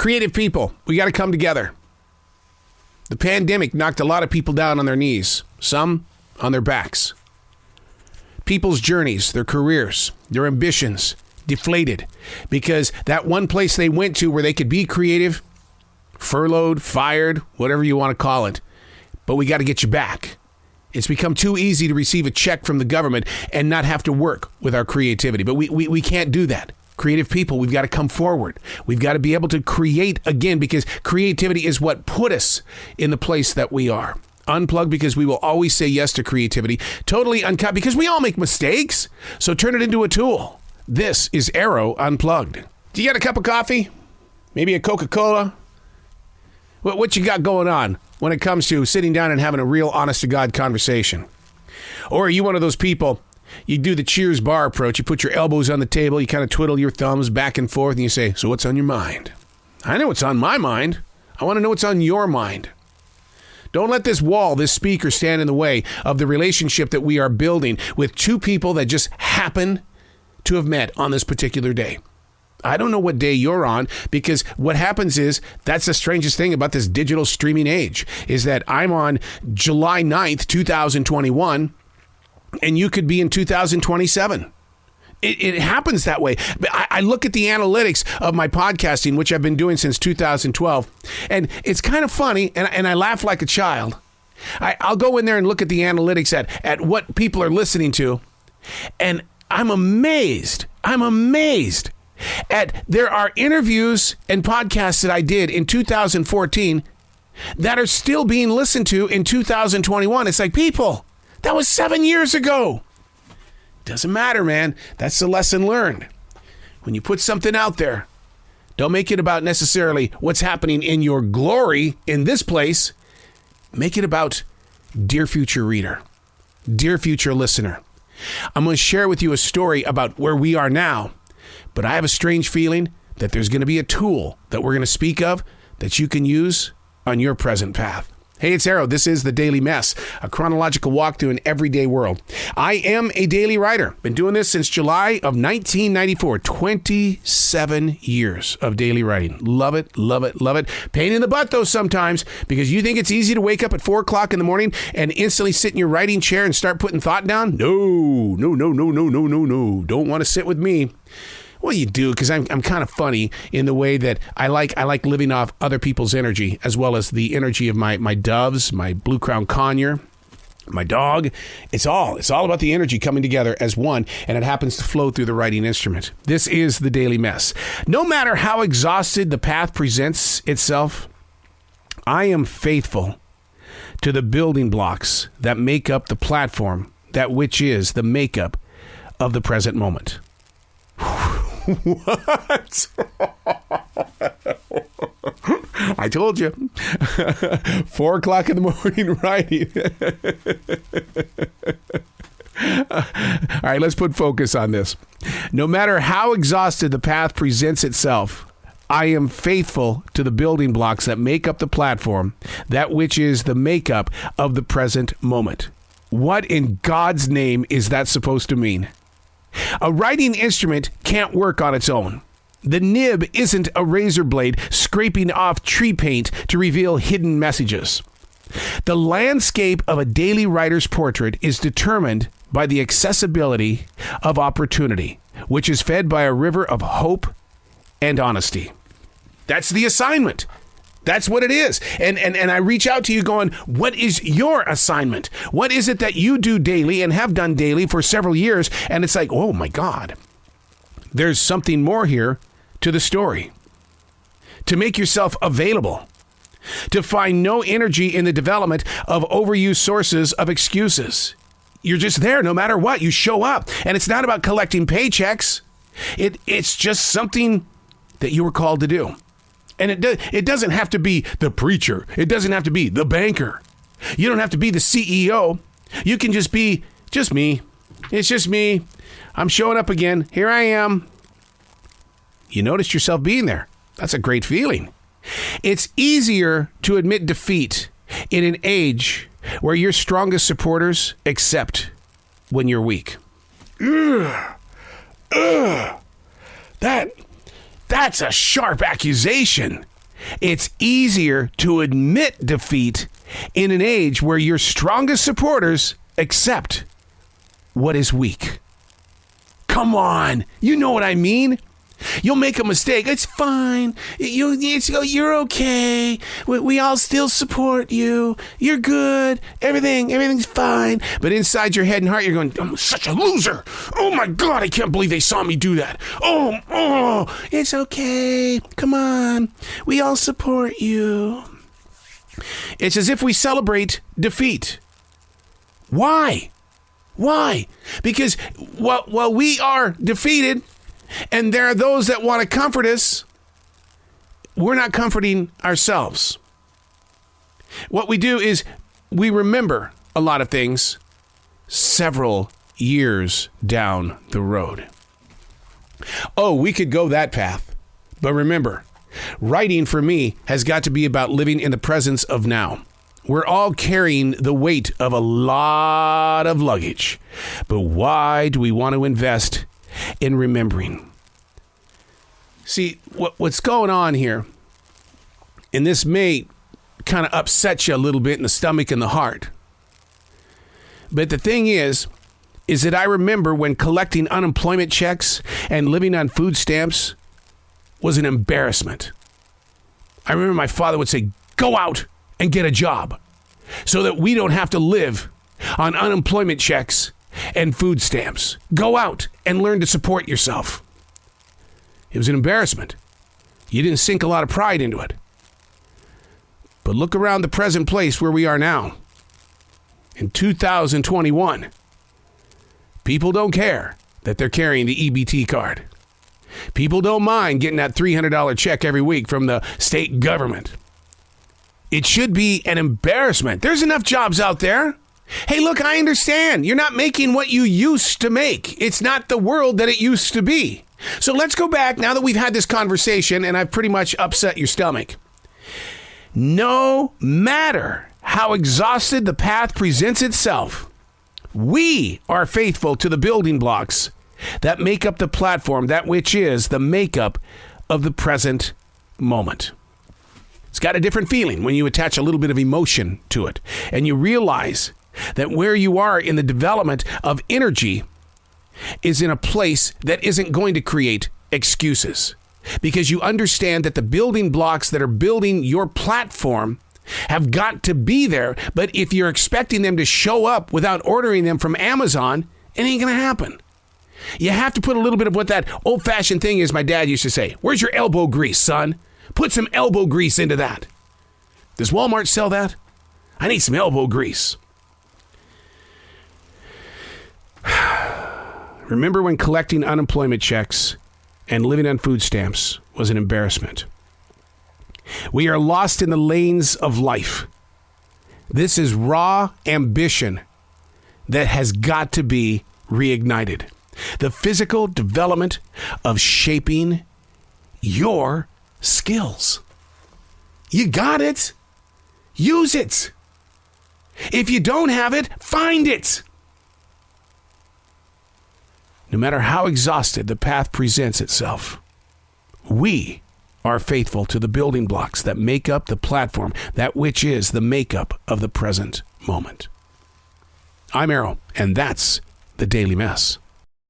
Creative people, we got to come together. The pandemic knocked a lot of people down on their knees, some on their backs. People's journeys, their careers, their ambitions deflated because that one place they went to where they could be creative, furloughed, fired, whatever you want to call it. But we got to get you back. It's become too easy to receive a check from the government and not have to work with our creativity. But we can't do that. Creative people, we've got to come forward. We've got to be able to create again because creativity is what put us in the place that we are. Unplugged because we will always say yes to creativity. Totally uncut because we all make mistakes. So turn it into a tool. This is Arroe Unplugged. Do you got a cup of coffee? Maybe a Coca-Cola? What you got going on when it comes to sitting down and having a real honest-to-God conversation? Or are you one of those people, you do the Cheers bar approach, you put your elbows on the table, you kind of twiddle your thumbs back and forth, and you say, so what's on your mind? I know what's on my mind. I want to know what's on your mind. Don't let this wall, this speaker, stand in the way of the relationship that we are building with two people that just happen to have met on this particular day. I don't know what day you're on because what happens is that's the strangest thing about this digital streaming age is that I'm on July 9th, 2021, and you could be in 2027. It happens that way. I look at the analytics of my podcasting, which I've been doing since 2012, and it's kind of funny, and I laugh like a child. I'll go in there and look at the analytics at what people are listening to, and I'm amazed at there are interviews and podcasts that I did in 2014 that are still being listened to in 2021. It's like, people, that was 7 years ago. Doesn't matter, man. That's the lesson learned. When you put something out there, don't make it about necessarily what's happening in your glory in this place. Make it about dear future reader, dear future listener. I'm going to share with you a story about where we are now, but I have a strange feeling that there's going to be a tool that we're going to speak of that you can use on your present path. Hey, it's Arroe. This is The Daily Mess, a chronological walk through an everyday world. I am a daily writer. Been doing this since July of 1994. 27 years of daily writing. Love it, love it, love it. Pain in the butt, though, sometimes, because you think it's easy to wake up at 4 o'clock in the morning and instantly sit in your writing chair and start putting thought down? No. Don't want to sit with me. Well, you do, because I'm kind of funny in the way that I like living off other people's energy, as well as the energy of my doves, my blue crown conure, my dog. It's all about the energy coming together as one, and it happens to flow through the writing instrument. This is The Daily Mess. No matter how exhausted the path presents itself, I am faithful to the building blocks that make up the platform, that which is the makeup of the present moment. What? I told you. 4 o'clock in the morning writing. All right, let's put focus on this. No matter how exhausted the path presents itself, I am faithful to the building blocks that make up the platform, that which is the makeup of the present moment. What in God's name is that supposed to mean? A writing instrument can't work on its own. The nib isn't a razor blade scraping off tree paint to reveal hidden messages. The landscape of a daily writer's portrait is determined by the accessibility of opportunity, which is fed by a river of hope and honesty. That's the assignment. That's what it is. And I reach out to you going, what is your assignment? What is it that you do daily and have done daily for several years? And it's like, oh my God, there's something more here to the story. To make yourself available. To find no energy in the development of overused sources of excuses. You're just there no matter what. You show up. And it's not about collecting paychecks. It's just something that you were called to do. And it doesn't have to be the preacher. It doesn't have to be the banker. You don't have to be the CEO. You can just be just me. It's just me. I'm showing up again. Here I am. You noticed yourself being there. That's a great feeling. It's easier to admit defeat in an age where your strongest supporters accept when you're weak. That's a sharp accusation. It's easier to admit defeat in an age where your strongest supporters accept what is weak. Come on, you know what I mean? You'll make a mistake. It's fine. You're okay. We all still support you. You're good. Everything's fine. But inside your head and heart, you're going, I'm such a loser. Oh my God, I can't believe they saw me do that. Oh, it's okay. Come on. We all support you. It's as if we celebrate defeat. Why? Because while we are defeated, and there are those that want to comfort us, we're not comforting ourselves. What we do is we remember a lot of things several years down the road. Oh, we could go that path. But remember, writing for me has got to be about living in the presence of now. We're all carrying the weight of a lot of luggage. But why do we want to invest in remembering? See, what's going on here, and this may kind of upset you a little bit in the stomach and the heart, but the thing is that I remember when collecting unemployment checks and living on food stamps was an embarrassment. I remember my father would say, go out and get a job so that we don't have to live on unemployment checks and food stamps. Go out and learn to support yourself. It was an embarrassment. You didn't sink a lot of pride into it. But look around the present place where we are now. In 2021, people don't care that they're carrying the EBT card. People don't mind getting that $300 check every week from the state government. It should be an embarrassment. There's enough jobs out there. Hey, look, I understand. You're not making what you used to make. It's not the world that it used to be. So let's go back now that we've had this conversation and I've pretty much upset your stomach. No matter how exhausted the path presents itself, we are faithful to the building blocks that make up the platform, that which is the makeup of the present moment. It's got a different feeling when you attach a little bit of emotion to it and you realize that where you are in the development of energy is in a place that isn't going to create excuses, because you understand that the building blocks that are building your platform have got to be there. But if you're expecting them to show up without ordering them from Amazon, it ain't going to happen. You have to put a little bit of what that old-fashioned thing is my dad used to say. Where's your elbow grease, son? Put some elbow grease into that. Does Walmart sell that? I need some elbow grease. Remember when collecting unemployment checks and living on food stamps was an embarrassment. We are lost in the lanes of life. This is raw ambition that has got to be reignited. The physical development of shaping your skills. You got it. Use it. If you don't have it, find it. No matter how exhausted the path presents itself, we are faithful to the building blocks that make up the platform, that which is the makeup of the present moment. I'm Arroe, and that's the Daily Mess.